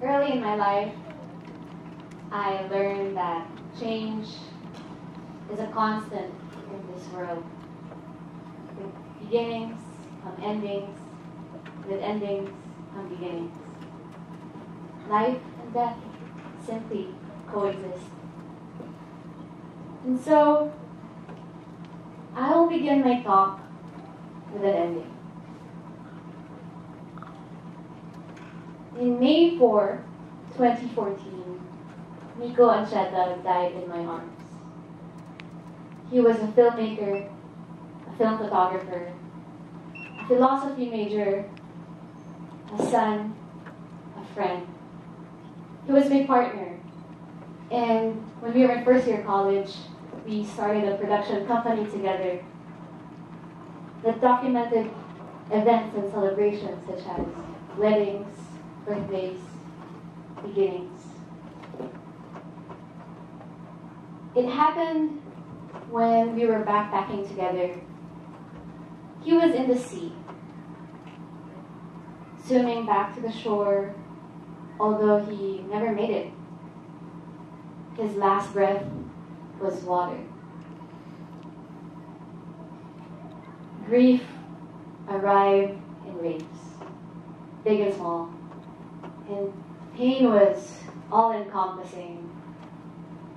Early in my life, I learned that change is a constant in this world. With beginnings come endings, with endings come beginnings. Life and death simply coexist. And so, I will begin my talk with an ending. In May 4, 2014, Nico Ancheta died in my arms. He was a filmmaker, a film photographer, a philosophy major, a son, a friend. He was my partner. And when we were in first year college, we started a production company together that documented events and celebrations such as weddings, birthdays, beginnings. It happened when we were backpacking together. He was in the sea, swimming back to the shore, although he never made it. His last breath was water. Grief arrived in waves, big and small, and pain was all-encompassing.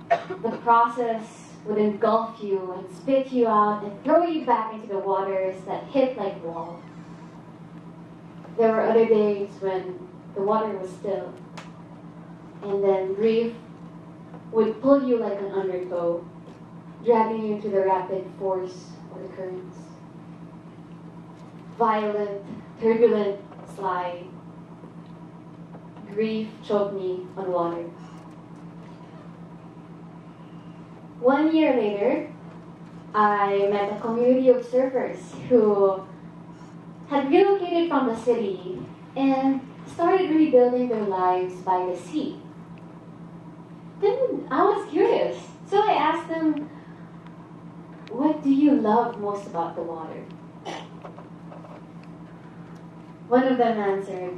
The process would engulf you and spit you out and throw you back into the waters that hit like walls. There were other days when the water was still, and then grief would pull you like an undertow, dragging you to the rapid force of the currents. Violent, turbulent slide. Grief choked me on water. 1 year later, I met a community of surfers who had relocated from the city and started rebuilding their lives by the sea. Then I was curious, so I asked them, "What do you love most about the water?" One of them answered,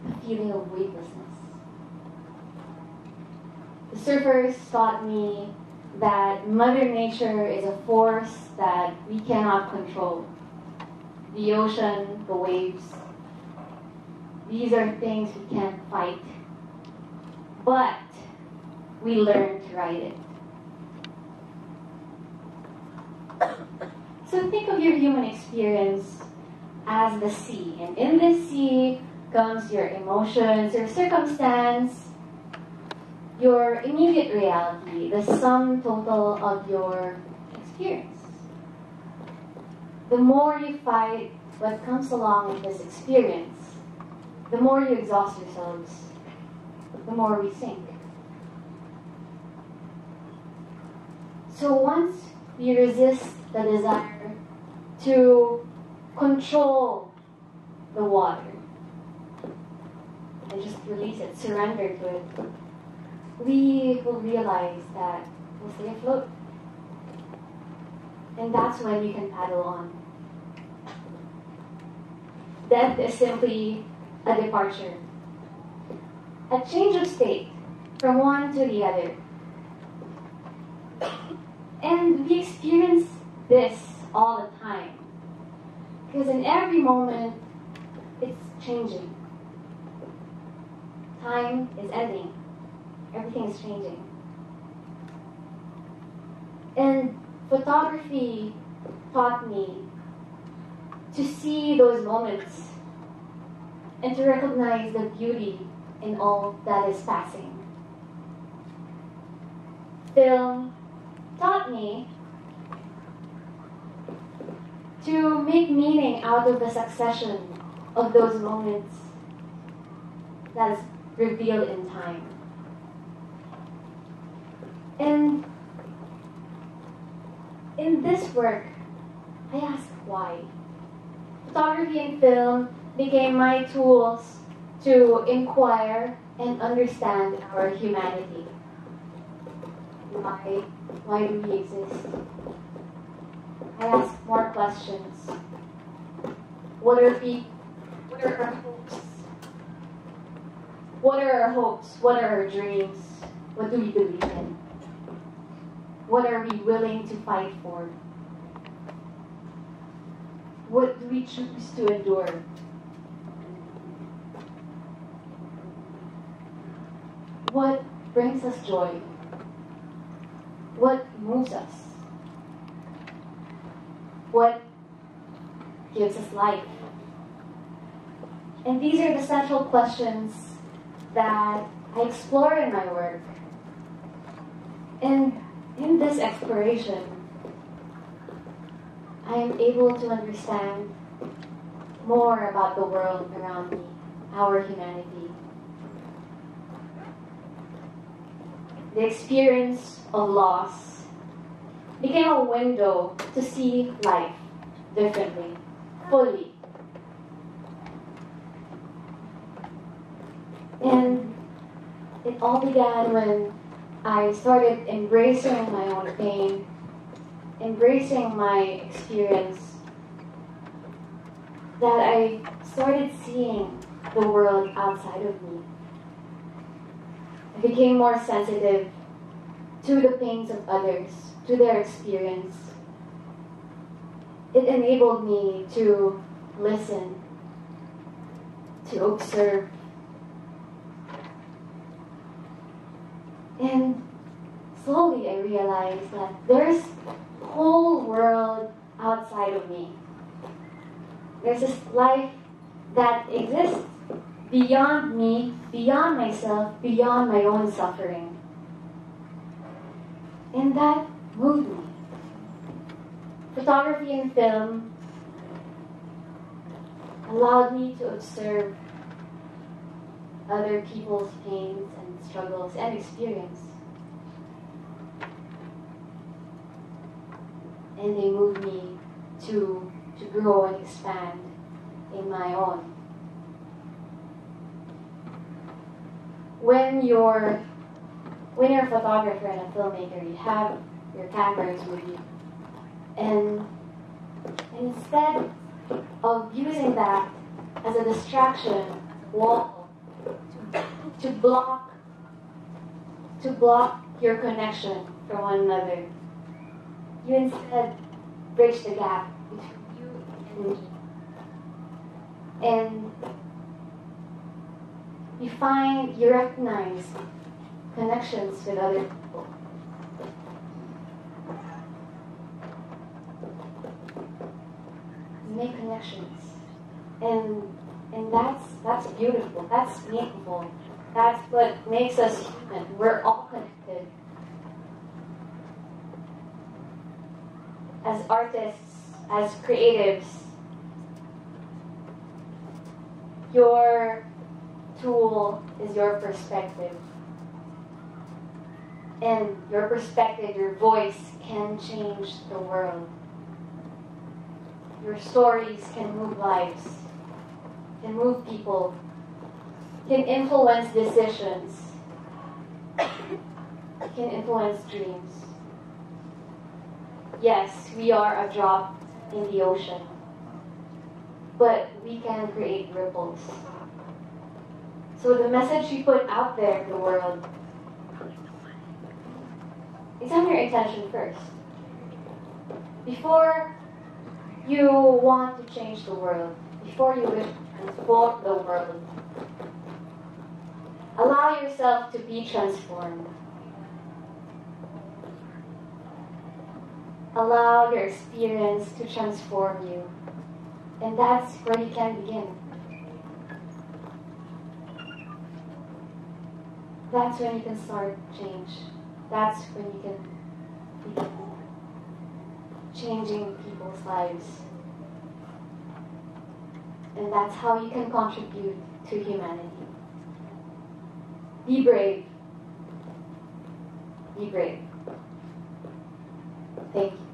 "The feeling of weightlessness." The surfers taught me that Mother Nature is a force that we cannot control. The ocean, the waves, these are things we can't fight. But we learn to ride it. So think of your human experience as the sea. And in this sea comes your emotions, your circumstance, your immediate reality, the sum total of your experience. The more you fight what comes along with this experience, the more you exhaust yourselves, the more we sink. So once we resist the desire to control the water and just release it, surrender to it, we will realize that we'll stay afloat. And that's when you can paddle on. Death is simply a departure, a change of state from one to the other. And we experience this all the time. Because in every moment, it's changing. Time is ending. Everything is changing. And photography taught me to see those moments and to recognize the beauty in all that is passing. Film taught me to make meaning out of the succession of those moments that is revealed in time. And in this work, I ask why. Photography and film became my tools to inquire and understand our humanity. Why do we exist? I ask more questions. What are our hopes? What are our hopes? What are our dreams? What do we believe in? What are we willing to fight for? What do we choose to endure? What brings us joy? What moves us? What gives us life? And these are the central questions that I explore in my work. And in this exploration, I am able to understand more about the world around me, our humanity. The experience of loss became a window to see life differently, fully. And it all began when I started embracing my own pain, embracing my experience, that I started seeing the world outside of me. I became more sensitive to the pains of others, to their experience. It enabled me to listen, to observe, and slowly I realized that there's a whole world outside of me. There's this life that exists beyond me, beyond myself, beyond my own suffering. And that moved me. Photography and film allowed me to observe other people's pains and struggles and experience. And they moved me to grow and expand in my own. When you're a photographer and a filmmaker, you have your cameras with you. And instead of using that as a distraction wall to block your connection from one another, you instead bridge the gap between you and me. And you recognize connections with other people. You make connections. And that's beautiful. That's meaningful. That's what makes us human. We're all connected. As artists, as creatives, your tool is your perspective. And your perspective, your voice can change the world. Your stories can move lives, can move people, can influence decisions, can influence dreams. Yes, we are a drop in the ocean, but we can create ripples. So the message you put out there in the world, it's on your intention first. Before you want to change the world, before you wish to transform the world, allow yourself to be transformed. Allow your experience to transform you. And that's where you can begin. That's when you can start change. That's when you can begin changing people's lives. And that's how you can contribute to humanity. Be brave. Be brave. Thank you.